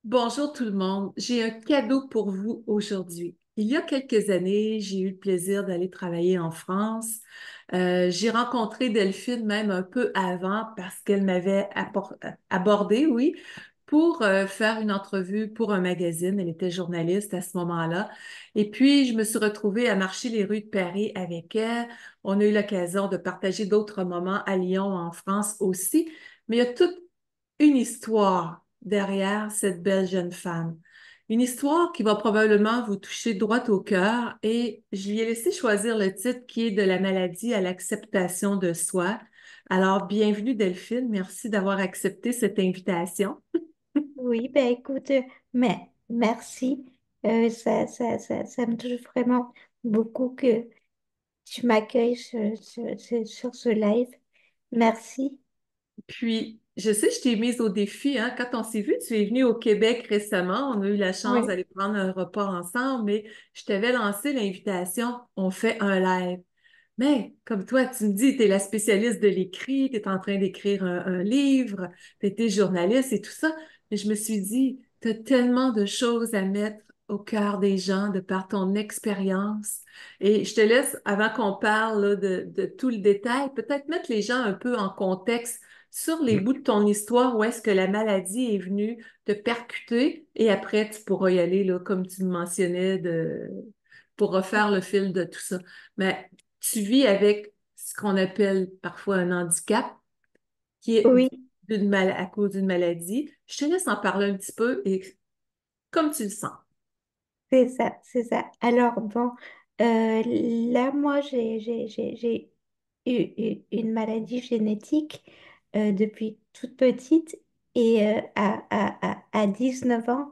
Bonjour tout le monde. J'ai un cadeau pour vous aujourd'hui. Il y a quelques années, j'ai eu le plaisir d'aller travailler en France. J'ai rencontré Delphine même un peu avant parce qu'elle m'avait abordé, oui, pour faire une entrevue pour un magazine. Elle était journaliste à ce moment-là. Et puis, je me suis retrouvée à marcher les rues de Paris avec elle. On a eu l'occasion de partager d'autres moments à Lyon, en France aussi. Mais il y a toute une histoire derrière cette belle jeune femme. Une histoire qui va probablement vous toucher droit au cœur et je lui ai laissé choisir le titre qui est De la maladie à l'acceptation de soi. Alors, bienvenue Delphine, merci d'avoir accepté cette invitation. Oui, ben écoute, mais merci. Ça me touche vraiment beaucoup que tu m'accueilles sur ce live. Merci. Puis, je sais, je t'ai mise au défi, hein. Quand on s'est vu, tu es venue au Québec récemment. On a eu la chance Oui, d'aller prendre un repas ensemble, mais je t'avais lancé l'invitation. On fait un live. Mais comme toi, tu me dis, tu es la spécialiste de l'écrit, tu es en train d'écrire un livre, tu étais journaliste et tout ça. Mais je me suis dit, tu as tellement de choses à mettre au cœur des gens de par ton expérience. Et je te laisse, avant qu'on parle là, de tout le détail, peut-être mettre les gens un peu en contexte sur les bouts de ton histoire, où est-ce que la maladie est venue te percuter, et après, tu pourras y aller, là, comme tu me mentionnais, pour refaire le fil de tout ça. Mais tu vis avec ce qu'on appelle parfois un handicap, qui est oui, à cause d'une maladie. Je te laisse en parler un petit peu et comme tu le sens. c'est ça, c'est ça. Alors, bon, là, moi, j'ai une maladie génétique depuis toute petite et à 19 ans,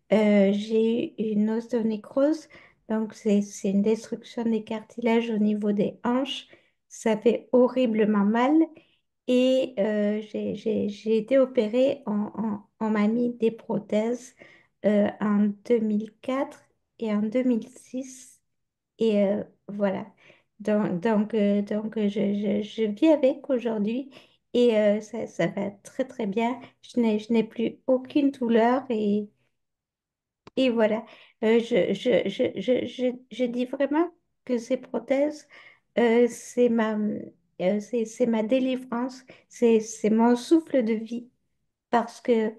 j'ai eu une ostéonécrose, donc c'est une destruction des cartilages au niveau des hanches. Ça fait horriblement mal et j'ai été opérée, on m'a mis des prothèses en 2004 et en 2006 et voilà. Je vis avec aujourd'hui et ça va très très bien. Je n'ai plus aucune douleur et voilà, je dis vraiment que ces prothèses, c'est ma délivrance, c'est mon souffle de vie parce que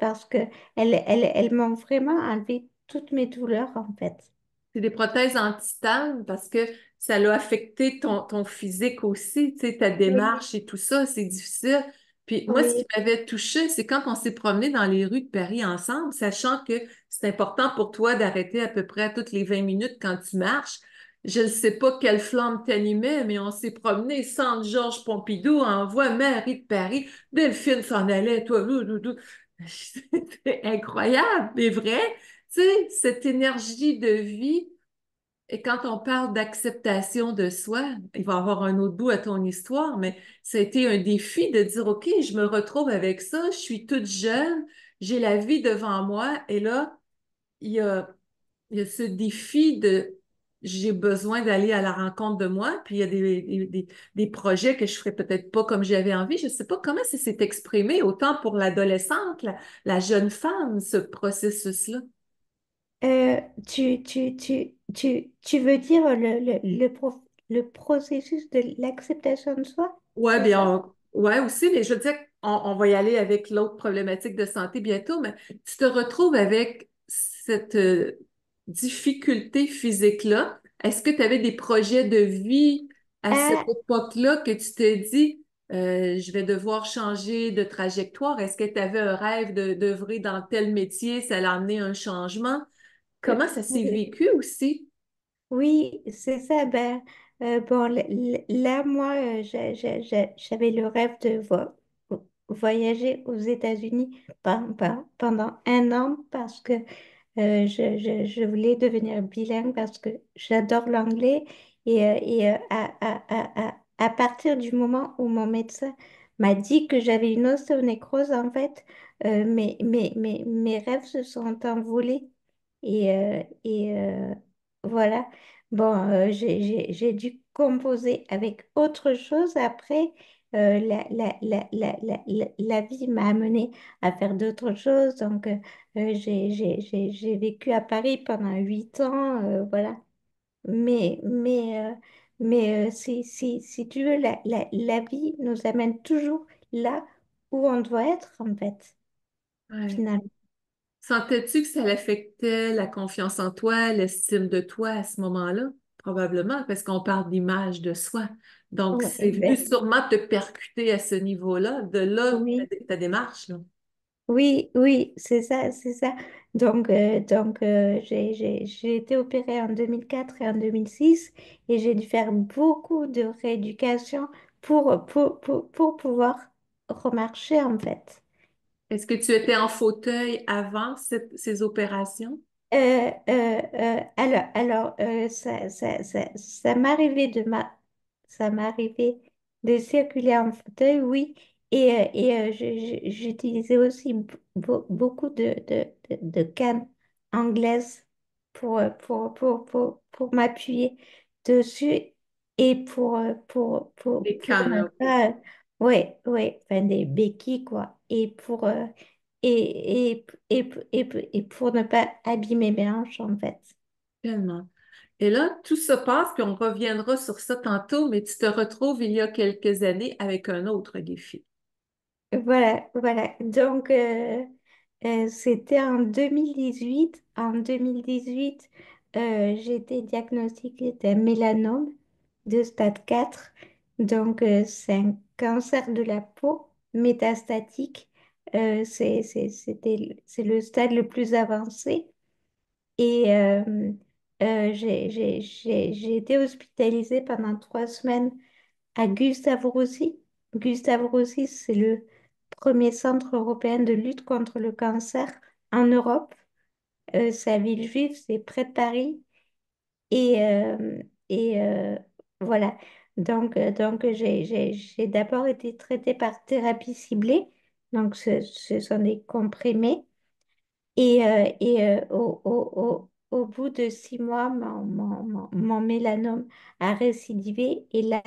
elles m'ont vraiment enlevé toutes mes douleurs en fait. C'est des prothèses en titane parce que ça l'a affecté ton physique aussi, tu sais, ta Oui, démarche et tout ça, c'est difficile. Puis moi, ce qui oui, m'avait touchée, c'est quand on s'est promené dans les rues de Paris ensemble, sachant que c'est important pour toi d'arrêter à peu près à toutes les 20 minutes quand tu marches. Je ne sais pas quelle flamme t'animait, mais on s'est promené Centre Georges Pompidou, en voie Marie de Paris. Delphine s'en allait, toi, c'était incroyable, mais vrai. Tu sais, cette énergie de vie, et quand on parle d'acceptation de soi, il va y avoir un autre bout à ton histoire, mais ça a été un défi de dire, OK, je me retrouve avec ça, je suis toute jeune, j'ai la vie devant moi, et là, il y a, il y a ce défi de, j'ai besoin d'aller à la rencontre de moi, puis il y a des projets que je ferais peut-être pas comme j'avais envie. Je sais pas comment ça s'est exprimé, autant pour l'adolescente, la jeune femme, ce processus-là. Euh, tu veux dire le processus de l'acceptation de soi, Ouais, c'est ça? bien, ouais, aussi, mais je veux dire, on va y aller avec l'autre problématique de santé bientôt, mais tu te retrouves avec cette difficulté physique-là. Est-ce que tu avais des projets de vie à cette Ah, époque-là que tu t'es dit, je vais devoir changer de trajectoire? Est-ce que tu avais un rêve d'œuvrer dans tel métier? Ça a amené un changement? Comment ça s'est oui. vécu aussi? Oui, c'est ça. Ben, bon, là, moi, j'avais le rêve de voyager aux États-Unis pendant un an parce que je voulais devenir bilingue parce que j'adore l'anglais. À partir du moment où mon médecin m'a dit que j'avais une ostéonécrose, en fait, mes rêves se sont envolés. Voilà. Bon, j'ai dû composer avec autre chose après, la vie m'a amené à faire d'autres choses. Donc, j'ai vécu à Paris pendant 8 ans, voilà. Mais si tu veux, la vie nous amène toujours là où on doit être, en fait, Ouais. finalement. Sentais-tu que ça affectait la confiance en toi, l'estime de toi à ce moment-là? Probablement, parce qu'on parle d'image de soi. Donc, Ouais, c'est venu sûrement te percuter à ce niveau-là, de là oui. ta démarche, là. Oui, oui, c'est ça, c'est ça. Donc, j'ai été opérée en 2004 et en 2006 et j'ai dû faire beaucoup de rééducation pour pouvoir remarcher en fait. Est-ce que tu étais en fauteuil avant ces opérations? Ça m'arrivait ça m'arrivait de circuler en fauteuil, oui, j'utilisais aussi beaucoup de cannes anglaises pour m'appuyer dessus et Des pour camps, ne là, OK. pas, ouais, ouais, enfin des béquilles, quoi, et pour ne pas abîmer mes hanches, en fait. Tellement. Et là, tout se passe, puis on reviendra sur ça tantôt, mais tu te retrouves il y a quelques années avec un autre défi. Voilà, voilà. Donc, c'était en 2018. En 2018, j'ai été diagnostiquée d'un mélanome de stade 4. Donc, c'est un cancer de la peau métastatique. C'est le stade le plus avancé. Et j'ai été hospitalisée pendant 3 semaines à Gustave Roussy. Gustave Roussy, c'est le premier centre européen de lutte contre le cancer en Europe. Sa ville juive, c'est près de Paris. Et, euh, et voilà. Donc j'ai d'abord été traitée par thérapie ciblée. Donc, ce sont des comprimés. Au bout de 6 mois, mon mélanome a récidivé et là,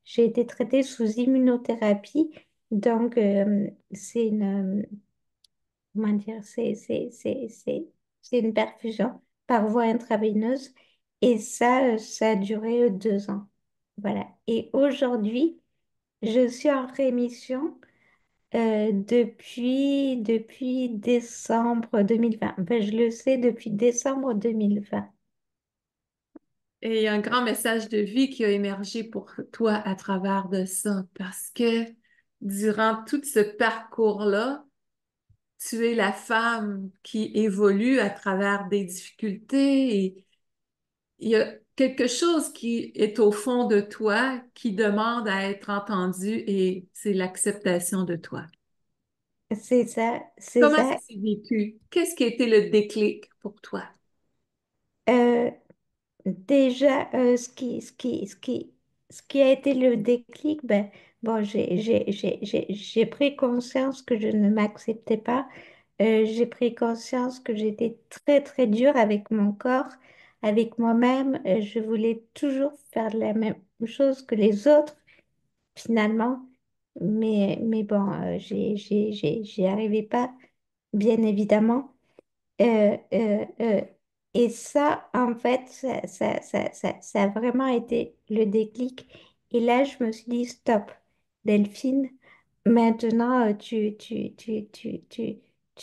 j'ai été traitée sous immunothérapie. Donc, c'est comment dire, c'est une perfusion par voie intraveineuse et ça a duré 2 ans. Voilà. Et aujourd'hui, je suis en rémission depuis décembre 2020. Enfin, je le sais depuis décembre 2020. Et il y a un grand message de vie qui a émergé pour toi à travers de ça, parce que durant tout ce parcours-là, tu es la femme qui évolue à travers des difficultés et il y a quelque chose qui est au fond de toi qui demande à être entendu et c'est l'acceptation de toi. C'est ça, c'est Comment ça ça. s'est vécu? Qu'est-ce qui a été le déclic pour toi? Euh, Déjà, ce qui a été le déclic, ben, bon, j'ai pris conscience que je ne m'acceptais pas. J'ai pris conscience que j'étais très, très dure avec mon corps, avec moi-même. Je voulais toujours faire la même chose que les autres, finalement. Mais bon, j'y arrivais pas, bien évidemment. Euh, euh, euh, et ça, en fait, ça a vraiment été le déclic. Et là, je me suis dit, stop, Delphine, maintenant, tu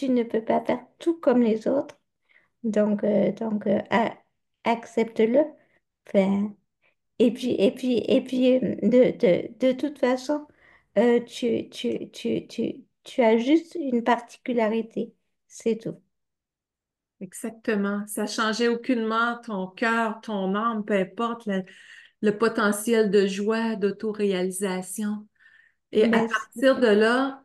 ne peux pas faire tout comme les autres. Donc, accepte-le. Enfin, de toute façon, tu as juste une particularité, c'est tout. Exactement. Ça changeait aucunement ton cœur, ton âme, peu importe le potentiel de joie, d'autoréalisation. Et à Ben, partir de là,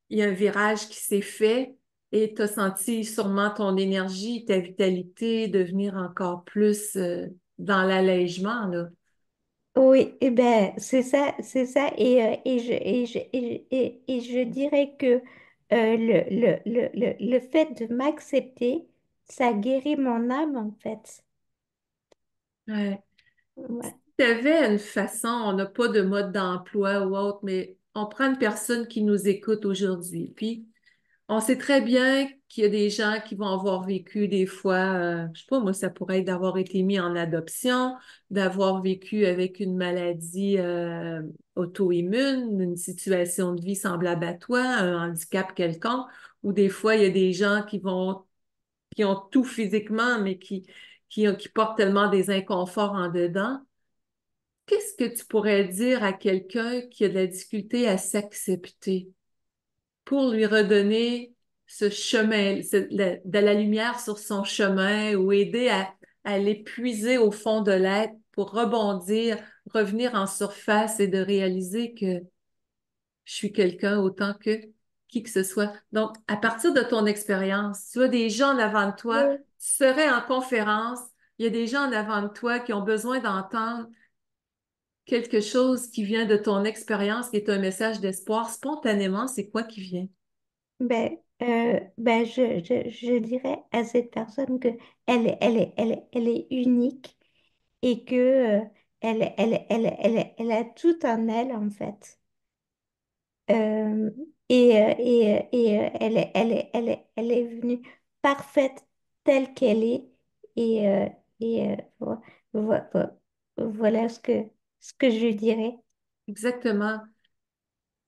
il y a un virage qui s'est fait et tu as senti sûrement ton énergie, ta vitalité devenir encore plus dans l'allègement, là. oui, eh ben, c'est ça. Et je dirais que le fait de m'accepter, ça guérit mon âme, en fait. Ouais. Ouais. Tu avais une façon, on n'a pas de mode d'emploi ou autre, mais on prend une personne qui nous écoute aujourd'hui, puis on sait très bien qu'il y a des gens qui vont avoir vécu des fois, je sais pas, moi, ça pourrait être d'avoir été mis en adoption, d'avoir vécu avec une maladie auto-immune, une situation de vie semblable à toi, un handicap quelconque, ou des fois, il y a des gens qui ont tout physiquement, mais qui portent tellement des inconforts en dedans. Qu'est-ce que tu pourrais dire à quelqu'un qui a de la difficulté à s'accepter pour lui redonner ce chemin, de la lumière sur son chemin ou aider à l'épuiser au fond de l'être pour rebondir, revenir en surface et de réaliser que je suis quelqu'un autant que qui que ce soit. Donc, à partir de ton expérience, tu as des gens en avant de toi, Oui. tu serais en conférence, il y a des gens en avant de toi qui ont besoin d'entendre quelque chose qui vient de ton expérience, qui est un message d'espoir. Spontanément, c'est quoi qui vient? Je dirais à cette personne que elle est unique et que elle a tout en elle en fait. Elle est venue parfaite telle qu'elle est et, voilà ce que je dirais. Exactement.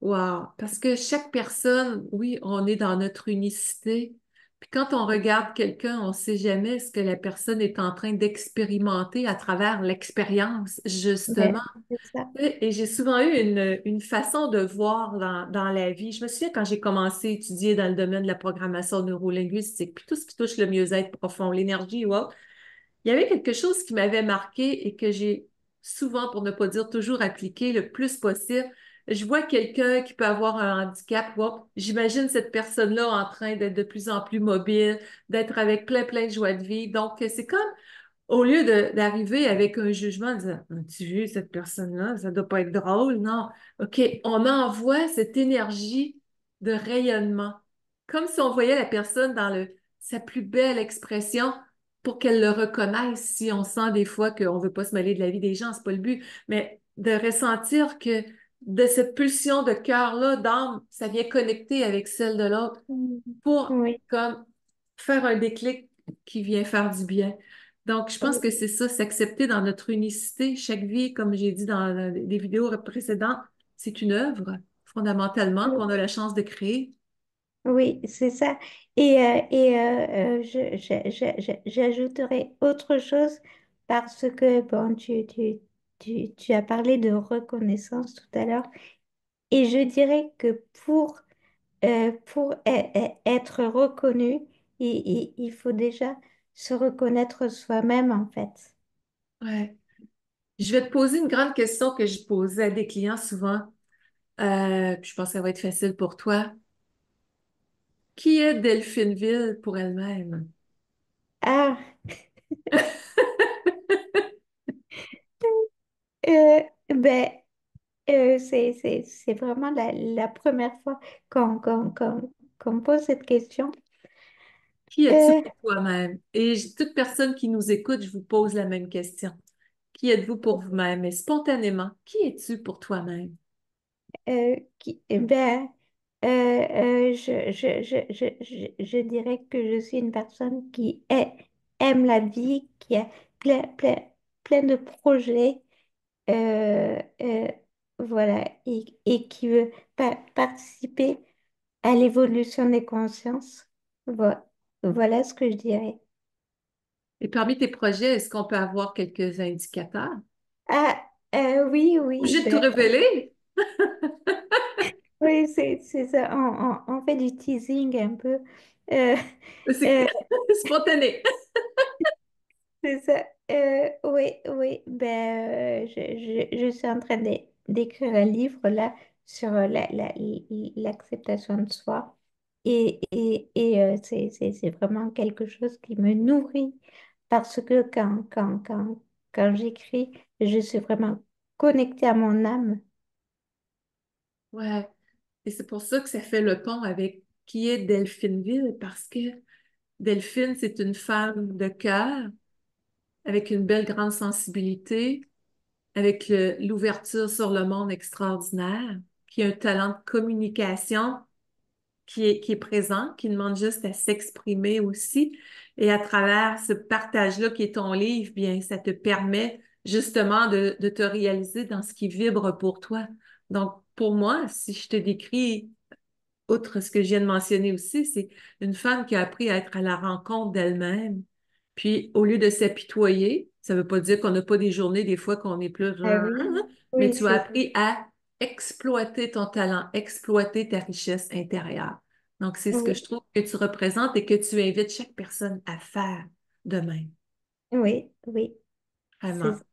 Wow. Parce que chaque personne, oui, on est dans notre unicité. Puis quand on regarde quelqu'un, on ne sait jamais ce que la personne est en train d'expérimenter à travers l'expérience, justement. C'est ça. Et j'ai souvent eu une façon de voir dans la vie. Je me souviens quand j'ai commencé à étudier dans le domaine de la programmation neurolinguistique, puis tout ce qui touche le mieux-être profond, l'énergie, wow. Il y avait quelque chose qui m'avait marqué et que j'ai souvent, pour ne pas dire toujours, appliqué le plus possible. Je vois quelqu'un qui peut avoir un handicap, wow, j'imagine cette personne-là en train d'être de plus en plus mobile, d'être avec plein de joie de vie. Donc, c'est comme au lieu d'arriver avec un jugement, en disant, as-tu vu cette personne-là? Ça doit pas être drôle. Non. OK, on envoie cette énergie de rayonnement, comme si on voyait la personne dans sa plus belle expression pour qu'elle le reconnaisse. Si on sent des fois qu'on veut pas se mêler de la vie des gens, c'est pas le but, mais de ressentir que de cette pulsion de cœur-là, d'âme, ça vient connecter avec celle de l'autre Mm. pour Oui, comme faire un déclic qui vient faire du bien. Donc, je pense que oui, c'est ça, s'accepter dans notre unicité. Chaque vie, comme j'ai dit dans les vidéos précédentes, c'est une œuvre, fondamentalement, qu'on a la chance de créer. oui, c'est ça. J'ajouterais autre chose parce que bon, tu as parlé de reconnaissance tout à l'heure et je dirais que pour être reconnu, il faut déjà se reconnaître soi-même en fait. Ouais. Je vais te poser une grande question que je posais à des clients souvent. Puis je pense que ça va être facile pour toi. Qui est Delphineville pour elle-même? Ah, euh, ben, c'est vraiment la première fois qu'on me pose cette question. Qui es-tu Euh, pour toi-même? Et toute personne qui nous écoute, je vous pose la même question. Qui êtes-vous pour vous-même? Et spontanément, qui es-tu pour toi-même? eh ben, je dirais que je suis une personne aime la vie, qui a plein de projets, euh, voilà, et qui veut participer à l'évolution des consciences. Voilà ce que je dirais. Et parmi tes projets, est-ce qu'on peut avoir quelques indicateurs? Ah, oui, Obligé de tout révéler? oui, c'est ça. On fait du teasing un peu. Euh, C'est euh, spontané. c'est ça. Oui. Je suis en train d'écrire un livre là sur l'acceptation de soi. C'est vraiment quelque chose qui me nourrit parce que quand j'écris, je suis vraiment connectée à mon âme. Ouais. Et c'est pour ça que ça fait le pont avec qui est Delphineville, parce que Delphine, c'est une femme de cœur, avec une belle grande sensibilité, avec l'ouverture sur le monde extraordinaire, qui a un talent de communication qui est présent, qui demande juste à s'exprimer aussi. Et à travers ce partage-là qui est ton livre, bien, ça te permet justement de te réaliser dans ce qui vibre pour toi. Donc, pour moi, si je te décris, outre ce que je viens de mentionner aussi, c'est une femme qui a appris à être à la rencontre d'elle-même. Puis, au lieu de s'apitoyer, ça ne veut pas dire qu'on n'a pas des journées, des fois, qu'on est plus... Ah oui, Mais oui, tu as c'est ça. appris à exploiter ton talent, exploiter ta richesse intérieure. Donc, c'est ce que je Oui, trouve que tu représentes et que tu invites chaque personne à faire de même. oui, oui, c'est Vraiment. ça,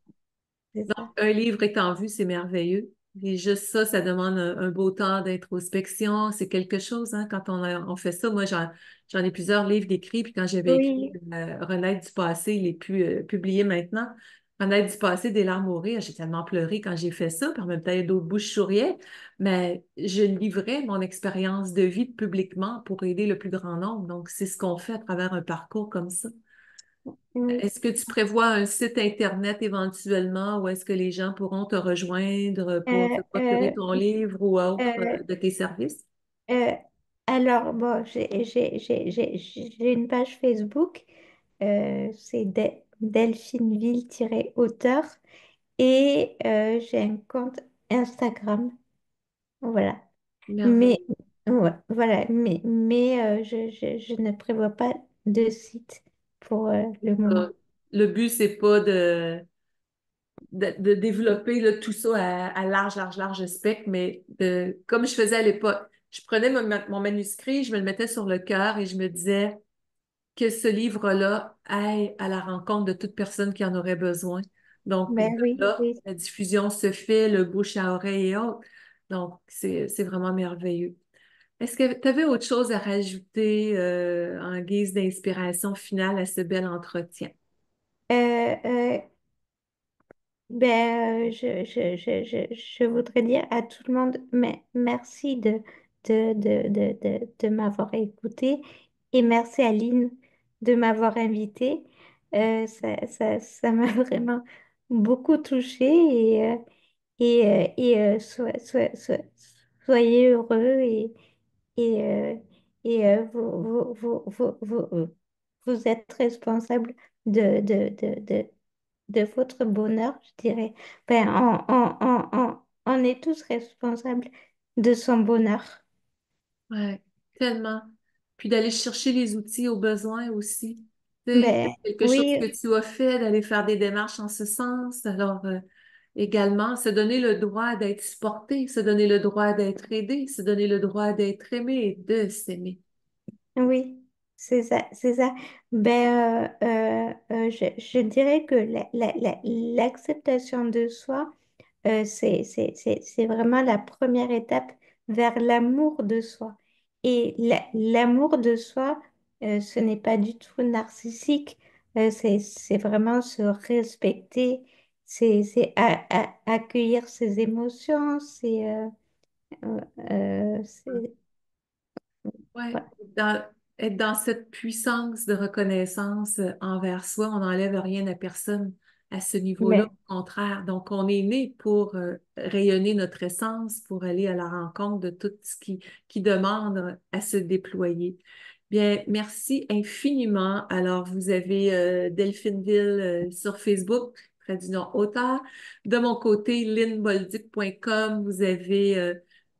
c'est Donc, ça. un livre étant vu, c'est merveilleux. Et juste ça, ça demande un beau temps d'introspection. C'est quelque chose, hein, quand on fait ça. Moi, j'en ai plusieurs livres d'écrits, puis quand j'avais écrit Oui, Renaître du passé, il est plus publié maintenant. Renaître du passé, des larmes au rire, j'ai tellement pleuré quand j'ai fait ça, puis en même temps, il y a d'autres bouches souriaient, mais je livrais mon expérience de vie publiquement pour aider le plus grand nombre. Donc, c'est ce qu'on fait à travers un parcours comme ça. oui. Est-ce que tu prévois un site Internet éventuellement où est-ce que les gens pourront te rejoindre pour Euh, se procurer euh, ton livre ou autre euh, de tes services? euh, alors, bon, j'ai une page Facebook, c'est Delphineville-auteur, et j'ai un compte Instagram. Voilà. Mais, Merveilleux. ouais, voilà. Mais je ne prévois pas de site pour le moment. Euh, Le but, c'est pas de développer là, tout ça à large, large, large spectre, mais comme je faisais à l'époque, je prenais mon manuscrit, je me le mettais sur le cœur et je me disais, que ce livre-là aille à la rencontre de toute personne qui en aurait besoin. Donc, de Ben oui, là, oui. la diffusion se fait, le bouche à oreille et autres. Donc, c'est vraiment merveilleux. Est-ce que tu avais autre chose à rajouter en guise d'inspiration finale à ce bel entretien? Euh, euh, je voudrais dire à tout le monde, mais merci de m'avoir écouté et merci Aline de m'avoir invitée. Ça m'a vraiment beaucoup touchée soyez heureux et, euh, vous êtes responsable de votre bonheur, je dirais. Ben, on est tous responsables de son bonheur. Ouais, tellement. Puis d'aller chercher les outils au besoin aussi. Tu sais, Ben, quelque chose que oui, tu as fait, d'aller faire des démarches en ce sens. Alors, également, se donner le droit d'être supporté, se donner le droit d'être aidé, se donner le droit d'être aimé et de s'aimer. oui, c'est ça, c'est ça. Je dirais que l'acceptation de soi, c'est vraiment la première étape vers l'amour de soi. Et l'amour de soi, ce n'est pas du tout narcissique, c'est vraiment se respecter, accueillir ses émotions, c'est- Ouais, ouais. être dans cette puissance de reconnaissance envers soi, on n'enlève rien à personne à ce niveau-là, Mais, au contraire. Donc, on est né pour rayonner notre essence, pour aller à la rencontre de tout ce qui demande à se déployer. Bien, merci infiniment. Alors, vous avez Delphineville sur Facebook, trait d'union auteur. De mon côté, lynnbolduc.com, vous avez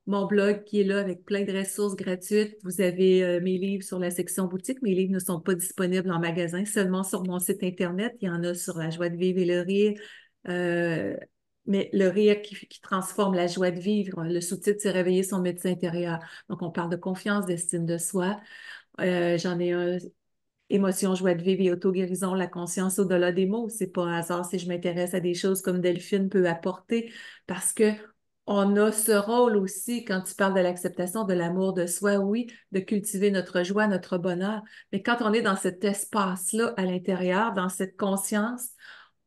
mon blog qui est là avec plein de ressources gratuites. Vous avez mes livres sur la section boutique. Mes livres ne sont pas disponibles en magasin, seulement sur mon site Internet. Il y en a sur la joie de vivre et le rire. Euh, mais le rire qui transforme la joie de vivre. Le sous-titre, c'est Réveiller son médecin intérieur. Donc, on parle de confiance, d'estime de soi. J'en ai un émotion, joie de vivre et auto-guérison, la conscience au-delà des mots. C'est pas un hasard si je m'intéresse à des choses comme Delphine peut apporter parce que on a ce rôle aussi, quand tu parles de l'acceptation, de l'amour de soi, oui, de cultiver notre joie, notre bonheur. Mais quand on est dans cet espace-là à l'intérieur, dans cette conscience,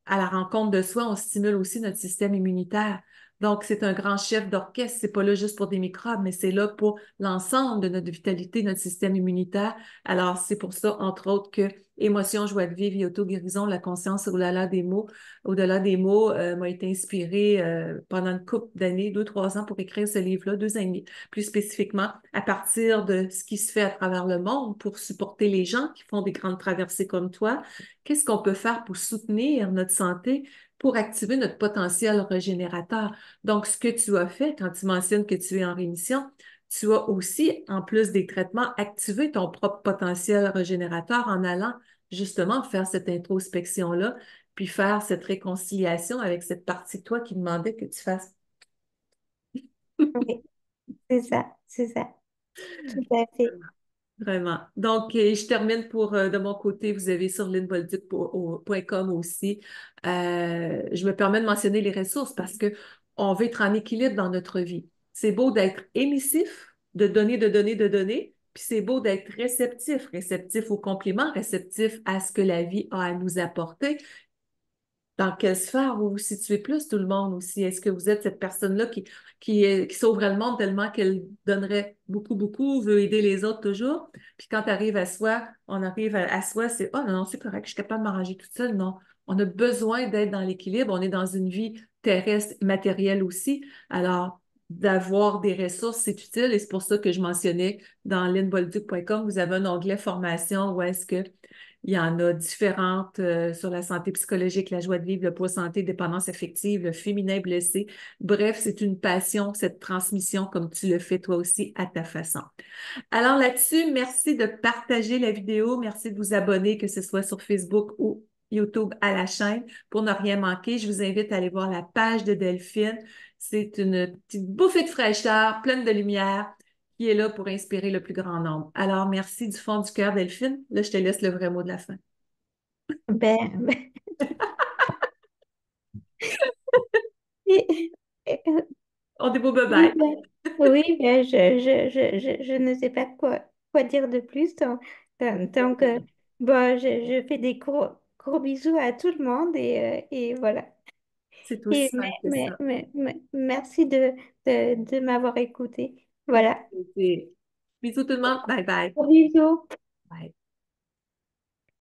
à la rencontre de soi, on stimule aussi notre système immunitaire. Donc, c'est un grand chef d'orchestre. C'est pas là juste pour des microbes, mais c'est là pour l'ensemble de notre vitalité, notre système immunitaire. Alors, c'est pour ça, entre autres, que Émotion, joie de vivre et auto-guérison, la conscience au-delà des mots, m'a été inspirée pendant une couple d'années, 2, 3 ans pour écrire ce livre-là, 2 ans et demi, plus spécifiquement à partir de ce qui se fait à travers le monde pour supporter les gens qui font des grandes traversées comme toi. Qu'est-ce qu'on peut faire pour soutenir notre santé, pour activer notre potentiel régénérateur? Donc, ce que tu as fait quand tu mentionnes que tu es en rémission, tu as aussi, en plus des traitements, activé ton propre potentiel régénérateur en allant justement faire cette introspection-là, puis faire cette réconciliation avec cette partie de toi qui demandait que tu fasses. Oui, c'est ça, tout à fait. Vraiment. Donc, je termine de mon côté, vous avez sur linbolduc.com aussi. Je me permets de mentionner les ressources parce que on veut être en équilibre dans notre vie. C'est beau d'être émissif, de donner, de donner, de donner, puis c'est beau d'être réceptif, réceptif aux compliments, réceptif à ce que la vie a à nous apporter. Dans quelle sphère vous vous situez plus, tout le monde aussi? Est-ce que vous êtes cette personne-là qui sauverait le monde tellement qu'elle donnerait beaucoup, beaucoup, veut aider les autres toujours? Puis quand arrive à soi, on arrive à soi, c'est oh non, non, c'est correct, je suis capable de m'arranger toute seule. Non, on a besoin d'être dans l'équilibre. On est dans une vie terrestre, matérielle aussi. Alors, d'avoir des ressources, c'est utile et c'est pour ça que je mentionnais dans linbolduc.com, vous avez un onglet formation où est-ce que il y en a différentes sur la santé psychologique, la joie de vivre, le poids santé, dépendance affective, le féminin blessé. Bref, c'est une passion, cette transmission, comme tu le fais toi aussi à ta façon. Alors là-dessus, merci de partager la vidéo. Merci de vous abonner, que ce soit sur Facebook ou YouTube à la chaîne pour ne rien manquer. Je vous invite à aller voir la page de Delphine. C'est une petite bouffée de fraîcheur, pleine de lumière, qui est là pour inspirer le plus grand nombre. Alors, merci du fond du cœur, Delphine. Là, je te laisse le vrai mot de la fin. Ben, On dit beau oui, bye-bye. oui, ben, je ne sais pas quoi dire de plus. Donc, bon, je fais des gros bisous à tout le monde et voilà. C'est aussi simple que ça. Merci de m'avoir écouté. Voilà. Bisous tout le monde. Bye bye. Gros bisous. Bye.